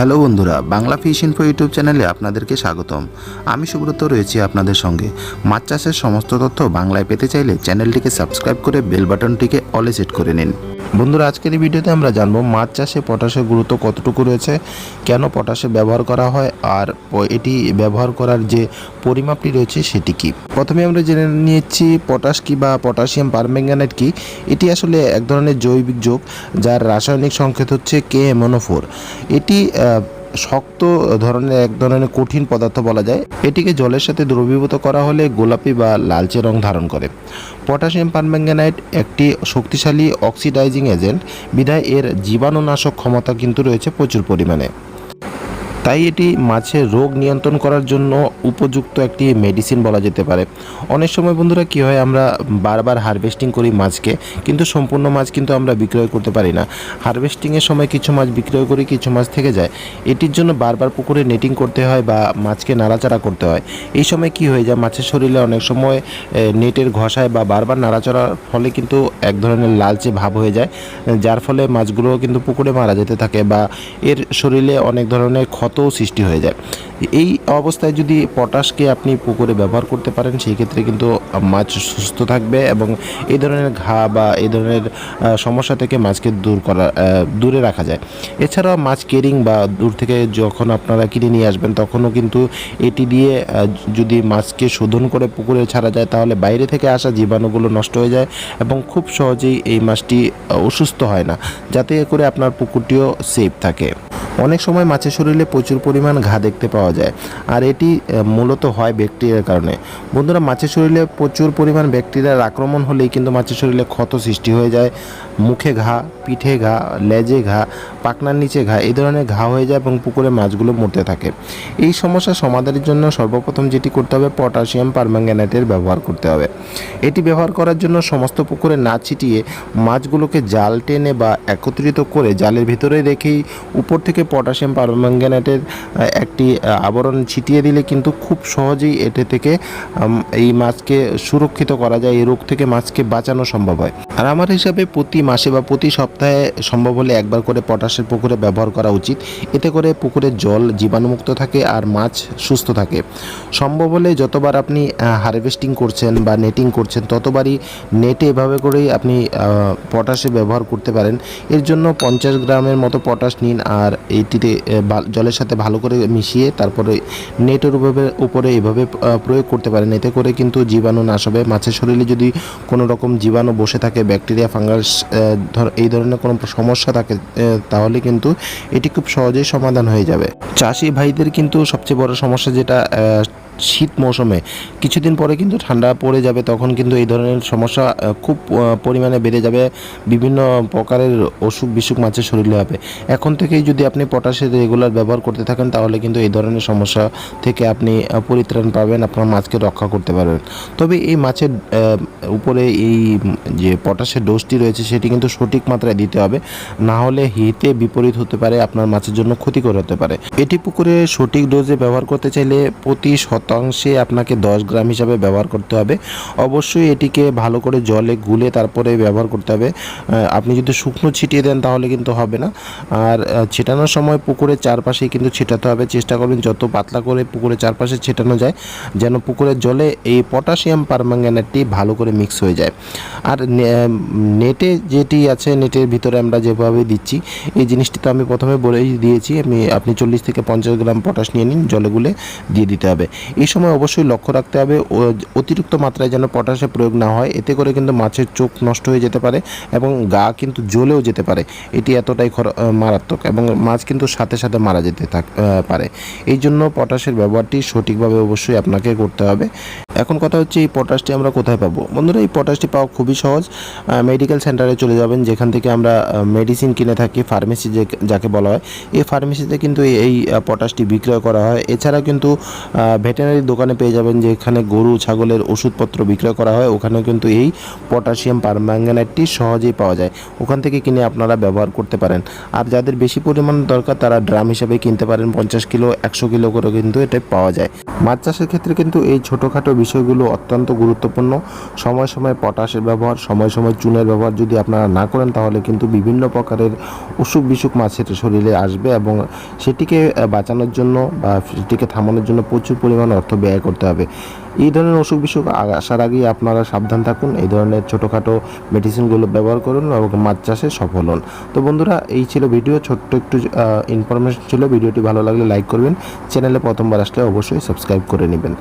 Hello বন্ধুরা, Bangla fish info YouTube চ্যানেলে আপনাদেরকে স্বাগতম। আমি সুব্রত রয়েছি আপনাদের সঙ্গে। মাছ চাষের সমস্ত তথ্য বাংলায় পেতে চাইলে চ্যানেলটিকে সাবস্ক্রাইব করে বেল বাটনটিকে অলে সেট করে নিন। বন্ধুরা, আজকের এই ভিডিওতে আমরা জানবো মাছ চাষে পটাশের গুরুত্ব কতটুকু রয়েছে, কেন পটাশে ব্যবহার করা হয়, আর এটি ব্যবহার করার যে পরিমাপটি রয়েছে সেটি কি। প্রথমে আমরা জেনে নিচ্ছি পটাশ কি বা পটাশিয়াম পারম্যাঙ্গানেট কি। এটি আসলে এক ধরনের জৈবিক যোগ যার রাসায়নিক সংকেত হচ্ছে KMnO4। এটি শক্ত ধরনের এক ধরনের কঠিন পদার্থ বলা যায়। এটিকে জলের সাথে দ্রবীভূত করা হলে গোলাপি বা লালচে রং ধারণ করে। পটাশিয়াম পারম্যাঙ্গানেট একটি শক্তিশালী অক্সিডাইজিং এজেন্ট, বিধায় এর জীবাণুনাশক ক্ষমতা কিন্তু রয়েছে প্রচুর পরিমাণে। তাই এটি মাছের রোগ নিয়ন্ত্রণ করার জন্য উপযুক্ত একটি মেডিসিন বলা যেতে পারে। অনেক সময় বন্ধুরা কী হয়, আমরা বারবার হারভেস্টিং করি মাছকে, কিন্তু সম্পূর্ণ মাছ কিন্তু আমরা বিক্রয় করতে পারি না। হারভেস্টিংয়ের সময় কিছু মাছ বিক্রয় করি, কিছু মাছ থেকে যায়। এটির জন্য বারবার পুকুরে নেটিং করতে হয় বা মাছকে নাড়াচাড়া করতে হয়। এই সময় কি হয়ে যায়, মাছের শরীরে অনেক সময় নেটের ঘষায় বা বারবার নাড়াচাড়ার ফলে কিন্তু এক ধরনের লালচে ভাব হয়ে যায়, যার ফলে মাছগুলো কিন্তু পুকুরে মারা যেতে থাকে বা এর শরীরে অনেক ধরনের ক্ষত সৃষ্টি হয়ে যায়। এই অবস্থায় যদি পটাশকে আপনি পুকুরে ব্যবহার করতে পারেন, সেই ক্ষেত্রে কিন্তু মাছ সুস্থ থাকবে এবং এই ধরনের ঘা বা এই ধরনের সমস্যা থেকে মাছকে দূরে রাখা যায়। এছাড়াও মাছ কেরিং বা দূর থেকে যখন আপনারা কিনে নিয়ে আসবেন, তখনও কিন্তু এটি দিয়ে যদি মাছকে শোধন করে পুকুরে ছাড়া যায়, তাহলে বাইরে থেকে আসা জীবাণুগুলো নষ্ট হয়ে যায় এবং খুব সহজেই এই মাছটি অসুস্থ হয় না, যাতে করে আপনার পুকুরটিও সেফ থাকে। অনেক সময় মাছের শরীরে প্রচুর পরিমাণ ঘা দেখতে পাওয়া যায়, আর এটি মূলত হয় ব্যাকটেরিয়ার কারণে। বন্ধুরা, মাছের শরীরে প্রচুর পরিমাণ ব্যাকটেরিয়ার আক্রমণ হলেই কিন্তু মাছের শরীরে ক্ষত সৃষ্টি হয়ে যায়। মুখে ঘা, পিঠে ঘা, লেজে ঘা, পাখনার নিচে ঘা, এই ধরনের ঘা হয়ে যায় এবং পুকুরে মাছগুলো মরতে থাকে। এই সমস্যার সমাধানের জন্য সর্বপ্রথম যেটি করতে হবে, পটাশিয়াম পারম্যাঙ্গানেটের ব্যবহার করতে হবে। এটি ব্যবহার করার জন্য সমস্ত পুকুরে না ছিটিয়ে মাছগুলোকে জাল টেনে বা একত্রিত করে জালের ভিতরে রেখেই উপর থেকে পটাশিয়াম পারম্যাঙ্গানেটের একটি আবরণ ছিটিয়ে দিলে কিন্তু খুব সহজেই এটি থেকে এই মাছকে সুরক্ষিত করা যায়, এই রোগ থেকে মাছকে বাঁচানো সম্ভব হয়। আর আমার হিসাবে প্রতি মাসে বা প্রতি সপ্তাহে সম্ভব হলে একবার করে পটাশের পুকুরে ব্যবহার করা উচিত। এতে করে পুকুরের জল জীবাণুমুক্ত থাকে আর মাছ সুস্থ থাকে। সম্ভব হলে যতবার আপনি হারভেস্টিং করছেন বা নেটিং করছেন, ততবারই নেটে এভাবে করেই আপনি পটাশে ব্যবহার করতে পারেন। এর জন্য 50 গ্রামের মতো পটাশ নিন, আর এইটিতে জলের সাথে ভালো করে মিশিয়ে তারপরে নেটের উপরে এভাবে প্রয়োগ করতে পারেন। এতে করে কিন্তু জীবাণু নাশ হবে। মাছের শরীরে যদি কোনো রকম জীবাণু বসে থাকে, ব্যাকটেরিয়া, ফাঙ্গাস এই ধরনের কোনো সমস্যা থাকে, তাহলে কিন্তু এটি খুব সহজেই সমাধান হয়ে যাবে। চাষি ভাইদের কিন্তু সবচেয়ে বড় সমস্যা যেটা, শীত মৌসুমে কিছুদিন পরে কিন্তু ঠান্ডা পড়ে যাবে, তখন কিন্তু এই ধরনের সমস্যা খুব পরিমাণে বেড়ে যাবে। বিভিন্ন প্রকারের অসুখ বিসুখ মাছের শরীরে হবে। এখন থেকেই যদি আপনি পটাশের রেগুলার ব্যবহার করতে থাকেন, তাহলে কিন্তু এই ধরনের সমস্যা থেকে আপনি পরিত্রাণ পাবেন, আপনার মাছকে রক্ষা করতে পারবেন। তবে এই মাছের উপরে এই যে পটাশের ডোজটি রয়েছে, সেটি কিন্তু সঠিক মাত্রায় দিতে হবে, না হলে হিতে বিপরীত হতে পারে, আপনার মাছের জন্য ক্ষতিকর হতে পারে। এটি পুকুরে সঠিক ডোজে ব্যবহার করতে চাইলে প্রতি শতাংশে আপনাকে 10 গ্রাম হিসাবে ব্যবহার করতে হবে। অবশ্যই এটিকে ভালো করে জলে গুলে তারপরে ব্যবহার করতে হবে। আপনি যদি শুকনো ছিটিয়ে দেন তাহলে কিন্তু হবে না। আর ছেটানোর সময় পুকুরের চারপাশে কিন্তু ছেটাতে হবে। চেষ্টা করবেন যত পাতলা করে পুকুরের চারপাশে ছেটানো যায়, যেন পুকুরের জলে এই পটাশিয়াম পারম্যাঙ্গানেটটি ভালো করে মিক্স হয়ে যায়। আর নেটে যেটি আছে, নেটের ভিতরে আমরা যেভাবে দিচ্ছি, এই জিনিসটি তো আমি প্রথমে বলেই দিয়েছি। আপনি 40 থেকে 50 গ্রাম পটাশ নিয়ে নিন, জলে গুলে দিয়ে দিতে হবে। এই সময় অবশ্যই লক্ষ্য রাখতে হবে অতিরিক্ত মাত্রায় যেন পটাশের প্রয়োগ না হয়। এতে করে কিন্তু মাছের চোখ নষ্ট হয়ে যেতে পারে এবং গা কিন্তু জ্বলেও যেতে পারে। এটি এতটাই মারাত্মক এবং মাছ কিন্তু সাথে সাথে মারা যেতে পারে। এই জন্য পটাশের ব্যবহারটি সঠিকভাবে অবশ্যই আপনাকে করতে হবে। এখন কথা হচ্ছে, এই পটাশটি আমরা কোথায় পাবো? বন্ধুরা, এই পটাশটি পাওয়া খুবই সহজ। মেডিকেল সেন্টারে চলে যাবেন, যেখান থেকে আমরা মেডিসিন কিনে থাকি, ফার্মেসি যাকে বলা হয়। এই ফার্মেসিতে কিন্তু এই পটাশটি বিক্রয় করা হয়। এছাড়া কিন্তু ভেটেরিনারি ভেটেরিনারি দোকানে পেয়ে যাবেন, যেখানে গরু ছাগলের ওষুধপত্র বিক্রয় করা হয়, ওখানেও কিন্তু এই পটাশিয়াম পারম্যাঙ্গানেটটি সহজেই পাওয়া যায়। ওখান থেকে কিনে আপনারা ব্যবহার করতে পারেন। আর যাদের বেশি পরিমাণ দরকার তারা ড্রাম হিসেবে কিনতে পারেন, 50 কিলো 100 কিলো করে কিন্তু এটা পাওয়া যায়। মাছ চাষের ক্ষেত্রে কিন্তু এই ছোটোখাটো বিষয়গুলো অত্যন্ত গুরুত্বপূর্ণ। সময় সময় পটাশের ব্যবহার, সময় সময় চুনের ব্যবহার যদি আপনারা না করেন তাহলে কিন্তু বিভিন্ন প্রকারের অসুখ বিসুখ মাছের শরীরে আসবে এবং সেটিকে বাঁচানোর জন্য বা সেটিকে থামানোর জন্য প্রচুর পরিমাণ অর্থ ব্যয় করতে হবে। এই ধরনের অসুখ বিসুখ আসার আগেই আপনারা সাবধান থাকুন, এই ধরনের ছোটোখাটো মেডিসিনগুলো ব্যবহার করুন এবং মাছ চাষে সফল হন। তো বন্ধুরা, এই ছিল ভিডিও, ছোট্ট একটু ইনফরমেশন ছিল। ভিডিওটি ভালো লাগলে লাইক করবেন, চ্যানেলে প্রথমবার আসলে অবশ্যই সাবস্ক্রাইব করে নেবেন।